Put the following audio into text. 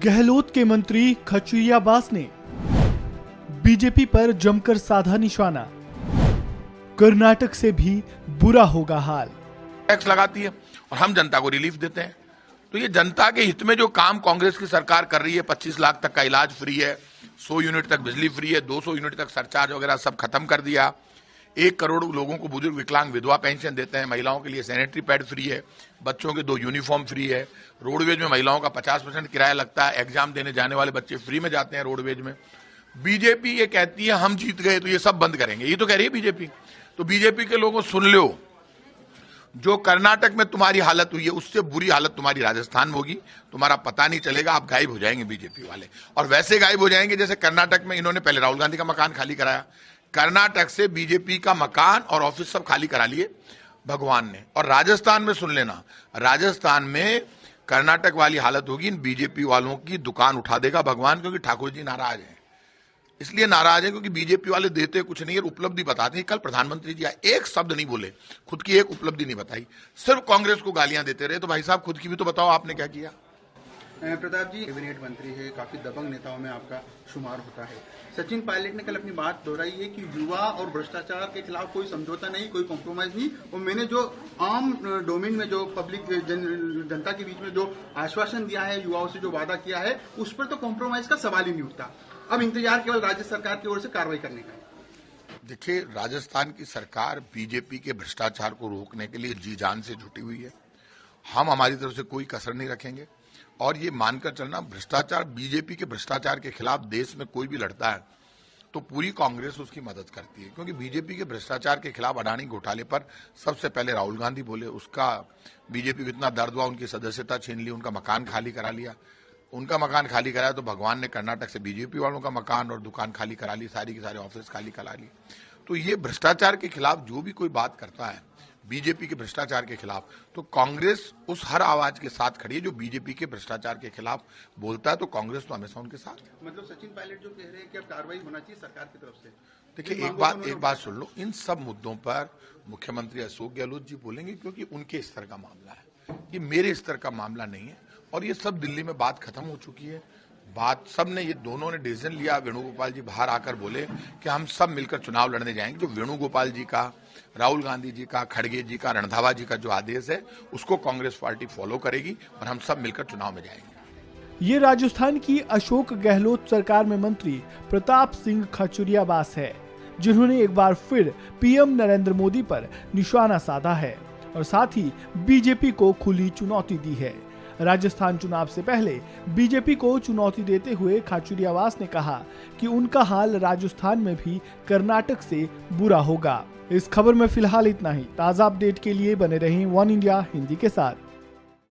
गहलोत के मंत्री खचुरियावास ने बीजेपी पर जमकर साधा निशाना। कर्नाटक से भी बुरा होगा हाल। टैक्स लगाती है और हम जनता को रिलीफ देते हैं। तो ये जनता के हित में जो काम कांग्रेस की सरकार कर रही है, 25 लाख तक का इलाज फ्री है, 100 यूनिट तक बिजली फ्री है, 200 यूनिट तक सरचार्ज वगैरह सब खत्म कर दिया, 1 करोड़ लोगों को बुजुर्ग विकलांग विधवा पेंशन देते हैं, महिलाओं के लिए सैनिटरी पैड फ्री है, बच्चों के 2 यूनिफॉर्म फ्री है, रोडवेज में महिलाओं का 50% किराया लगता है, एग्जाम देने जाने वाले बच्चे फ्री में जाते हैं रोडवेज में। बीजेपी ये कहती है हम जीत गए तो ये सब बंद करेंगे, ये तो कह रही है बीजेपी। तो बीजेपी के लोगों सुन लो, जो कर्नाटक में तुम्हारी हालत हुई है उससे बुरी हालत तुम्हारी राजस्थान में होगी। तुम्हारा पता नहीं चलेगा, आप गायब हो जाएंगे बीजेपी वाले, और वैसे गायब हो जाएंगे जैसे कर्नाटक में इन्होंने पहले राहुल गांधी का मकान खाली कराया। कर्नाटक से बीजेपी का मकान और ऑफिस सब खाली करा लिए भगवान ने। और राजस्थान में सुन लेना, राजस्थान में कर्नाटक वाली हालत होगी, इन बीजेपी वालों की दुकान उठा देगा भगवान, क्योंकि ठाकुर जी नाराज हैं। इसलिए नाराज है क्योंकि बीजेपी वाले देते कुछ नहीं है, उपलब्धि बताते हैं। कल प्रधानमंत्री जी एक शब्द नहीं बोले, खुद की एक उपलब्धि नहीं बताई, सिर्फ कांग्रेस को गालियां देते रहे। तो भाई साहब खुद की भी तो बताओ, आपने क्या किया। प्रताप जी कैबिनेट मंत्री है, काफी दबंग नेताओं में आपका शुमार होता है। सचिन पायलट ने कल अपनी बात दोहराई है कि युवा और भ्रष्टाचार के खिलाफ कोई समझौता नहीं, कोई कॉम्प्रोमाइज नहीं, और मैंने जो आम डोमेन में जो पब्लिक जनता के बीच में जो आश्वासन दिया है, युवाओं से जो वादा किया है, उस पर तो कॉम्प्रोमाइज का सवाल ही नहीं उठता। अब इंतजार केवल राज्य सरकार की ओर से कार्रवाई करने का है। देखिए, राजस्थान की सरकार बीजेपी के भ्रष्टाचार को रोकने के लिए जी जान से जुटी हुई है। हम हमारी तरफ से कोई कसर नहीं रखेंगे, और ये मानकर चलना, भ्रष्टाचार, बीजेपी के भ्रष्टाचार के खिलाफ देश में कोई भी लड़ता है तो पूरी कांग्रेस उसकी मदद करती है। क्योंकि बीजेपी के भ्रष्टाचार के खिलाफ अडानी घोटाले पर सबसे पहले राहुल गांधी बोले, उसका बीजेपी को इतना दर्द हुआ, उनकी सदस्यता छीन ली, उनका मकान खाली करा लिया। उनका मकान खाली कराया तो भगवान ने कर्नाटक से बीजेपी वालों का मकान और दुकान खाली करा ली, सारी की सारे ऑफिस खाली करा ली। तो ये भ्रष्टाचार के खिलाफ जो भी कोई बात करता है, बीजेपी के भ्रष्टाचार के खिलाफ, तो कांग्रेस उस हर आवाज के साथ खड़ी है जो बीजेपी के भ्रष्टाचार के खिलाफ बोलता है। तो कांग्रेस तो हमेशा उनके साथ है। मतलब सचिन पायलट जो कह रहे हैं कि अब कार्रवाई होना चाहिए सरकार की तरफ से। देखिए, एक बात सुन लो, इन सब मुद्दों पर मुख्यमंत्री अशोक गहलोत जी बोलेंगे, क्योंकि उनके स्तर का मामला है, ये मेरे स्तर का मामला नहीं है। और ये सब दिल्ली में बात खत्म हो चुकी है। बात सब ने, ये दोनों ने डिसीजन लिया। वेणुगोपाल जी बाहर आकर बोले कि हम सब मिलकर चुनाव लड़ने जाएंगे। जो वेणुगोपाल जी का, राहुल गांधी जी का, खड़गे जी का, रणधावा जी का जो आदेश है उसको कांग्रेस पार्टी फॉलो करेगी और हम सब मिलकर चुनाव में जाएंगे। ये राजस्थान की अशोक गहलोत सरकार में मंत्री प्रताप सिंह खचुरियावास है, जिन्होंने एक बार फिर पीएम नरेंद्र मोदी पर निशाना साधा है और साथ ही बीजेपी को खुली चुनौती दी है। राजस्थान चुनाव से पहले बीजेपी को चुनौती देते हुए खचुरियावास ने कहा कि उनका हाल राजस्थान में भी कर्नाटक से बुरा होगा। इस खबर में फिलहाल इतना ही। ताज़ा अपडेट के लिए बने रहें वन इंडिया हिंदी के साथ।